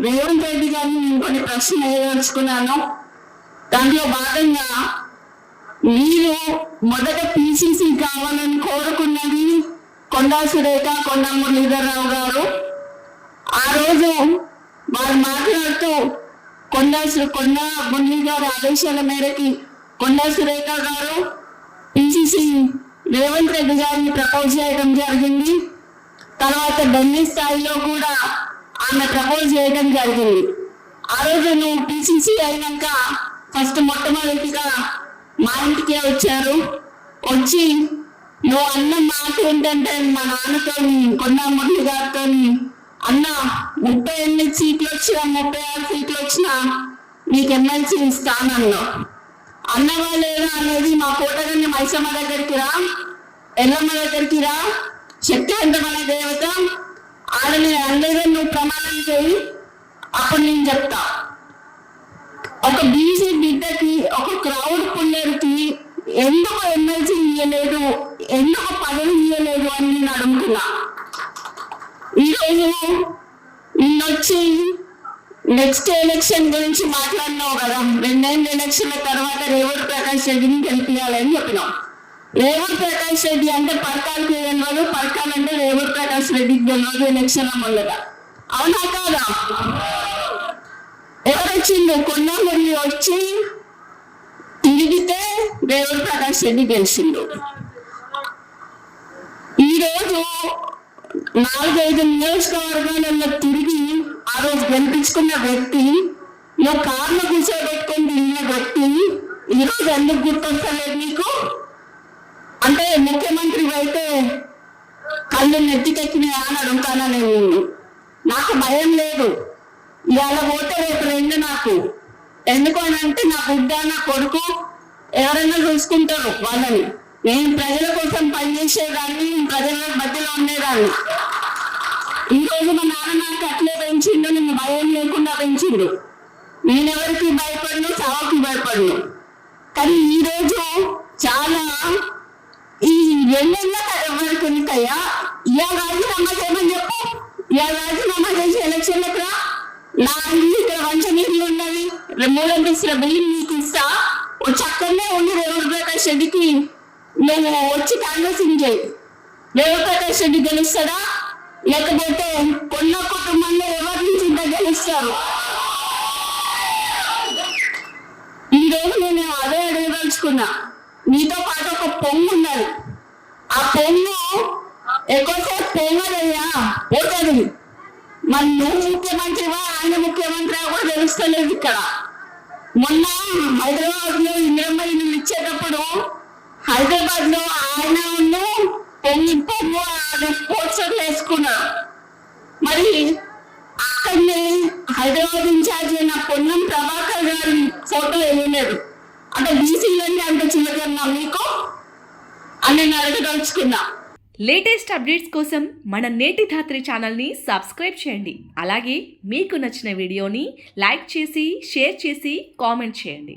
రేవంత్ రెడ్డి గారిని నేను కొన్ని ప్రశ్నలు వేయదలుచుకున్నాను. దాంట్లో భాగంగా మీరు మొదట పిసిసి కావాలని కోరుకున్నది కొండా సురేఖ, కొండా మురళీధరరావు గారు. ఆ రోజు వారు మాట్లాడుతూ కొండా మురళీ గారి ఆదేశాల మేరకి కొండా సురేఖ గారు పిసిసి రేవంత్ రెడ్డి గారిని ప్రపోజ్ చేయడం జరిగింది. తర్వాత ఢిల్లీ స్థాయిలో కూడా ఆమె ప్రపోజ్ చేయడం జరిగింది. ఆ రోజు నువ్వు పిసిసి అయినాక ఫస్ట్ మొట్టమొదటిగా మా ఇంటికే వచ్చారు. వచ్చి నువ్వు అన్న మాట ఏంటంటే మా నాన్నతో కొండా మురళి గారితో అన్న 38 సీట్లు వచ్చినా 36 సీట్లు వచ్చినా నీకు ఎమ్మెల్సీ ఇస్తానన్నా. అన్నవా లేదా అనేది మా కోటగాని మైసమ్మ దగ్గరికి రా, ఎల్లమ్మ దగ్గరికి రా, శక్తివంతమైన దేవత ఆడని అనలేదని నువ్వు ప్రమాణం చేయి, అప్పుడు నేను చెప్తా. ఒక బీసీ బిడ్డకి, ఒక క్రౌడ్ పుల్లర్కి ఎందుకు ఎమ్మెల్సీ ఇవ్వలేదు, ఎందుకు పదవి ఇవ్వలేదు అని నేను అడుగుతున్నా. ఈరోజు నిన్నొచ్చి నెక్స్ట్ ఎలక్షన్ గురించి మాట్లాడినావు కదా, 2 ఎలక్షన్ల తర్వాత రేవంత్ ప్రకాష్ రెడ్డిని గెలిపించాలని చెప్పినావు. రేవంత్ ప్రకాష్ రెడ్డి అంటే పర్కాలకి తెలియదు, పర్కాలంటే రేవంత్ ప్రకాష్ రెడ్డికి తెలియదు ఎలక్షన్ల ముందట. అవునా కాదా? ఎవరొచ్చిండు? కొండా మురళి వచ్చి తిరిగితే రేవంత్ ప్రకాష్ రెడ్డి గెలిచిండు. ఈరోజు 4-5 నియోజకవర్గాలలో తిరిగి ఆ రోజు గెలిపించుకున్న వ్యక్తి, నువ్వు కార్లో కూర్చోబెట్టుకొని తిరిగిన వ్యక్తి ఈరోజు ఎందుకు గుర్తొస్తలేదు నీకు? అంటే ముఖ్యమంత్రి అయితే కళ్ళు నెత్తికెక్కినాయా అని అడుగుతానా నేను. నాకు భయం లేదు. ఇవాళ పోతే రేపు 2 నాకు. ఎందుకు అని అంటే నా బిడ్డ, నా కొడుకు ఎవరైనా చూసుకుంటారు వాళ్ళని. నేను ప్రజల కోసం పనిచేసేదాన్ని, ప్రజల మధ్యలో ఉండేదాన్ని. ఈ రోజు మా నాన్న నాకు అట్లే పెంచిండు, నేను భయం లేకుండా పెంచిండు. నేనెవరికి భయపడను, చావుకి భయపడను. కానీ ఈరోజు చాలా ఈ 2 ఏళ్ళ వరకు ఉంటాయా, ఇవాళ రాజీనామా చేయమని చెప్పు. ఇవాళ రాజీనామా చేసి ఎలక్షన్లకు రా. నా ఇల్లు ఇక్కడ వంచనీళ్ళు ఉన్నది, 3 అంతస్తుల బిల్డింగ్ నీకు ఇస్తా. వచ్చి అక్కడనే ఉండి రేవంత్ ప్రకాష్ రెడ్డికి నువ్వు వచ్చి కాంగ్రెసింగ్ చేయి. రేవంత్ ప్రకాష్ రెడ్డి గెలుస్తాడా, లేకపోతే కొన్న కుటుంబంలో ఎవరి నుంచి ఇంత గెలుస్తారు? ఈ రోజు నేను అదే అడగదలుచుకున్నా. నీతో పాటు ఒక పొంగు ఉన్నది. ఆ పొంగు ఎక్కువసేపు పొంగదయ్యా, పోతుంది. మరి నువ్వు ముఖ్యమంత్రివా, ఆయన ముఖ్యమంత్రి కూడా తెలుస్తలేదు. ఇక్కడ మొన్న హైదరాబాద్ లో ఇందిరమ్మ ఇల్లు ఇచ్చేటప్పుడు హైదరాబాద్ లో ఆయన పొంగు పోస్టర్లు వేసుకున్నారు. మరి అక్కడనే హైదరాబాద్ ఇన్ఛార్జ్ అయిన పొన్నం ప్రభాకర్ గారి ఫోటో వేయలేదు. అంటే బీసీలన్నీ అంత చిన్నదన్నా మీకు అని నేను అడగదలుచుకున్నా. లేటెస్ట్ అప్డేట్స్ కోసం మన నేటి ధాత్రి ఛానల్ని సబ్స్క్రైబ్ చేయండి. అలాగే మీకు నచ్చిన వీడియోని లైక్ చేసి, షేర్ చేసి, కామెంట్ చేయండి.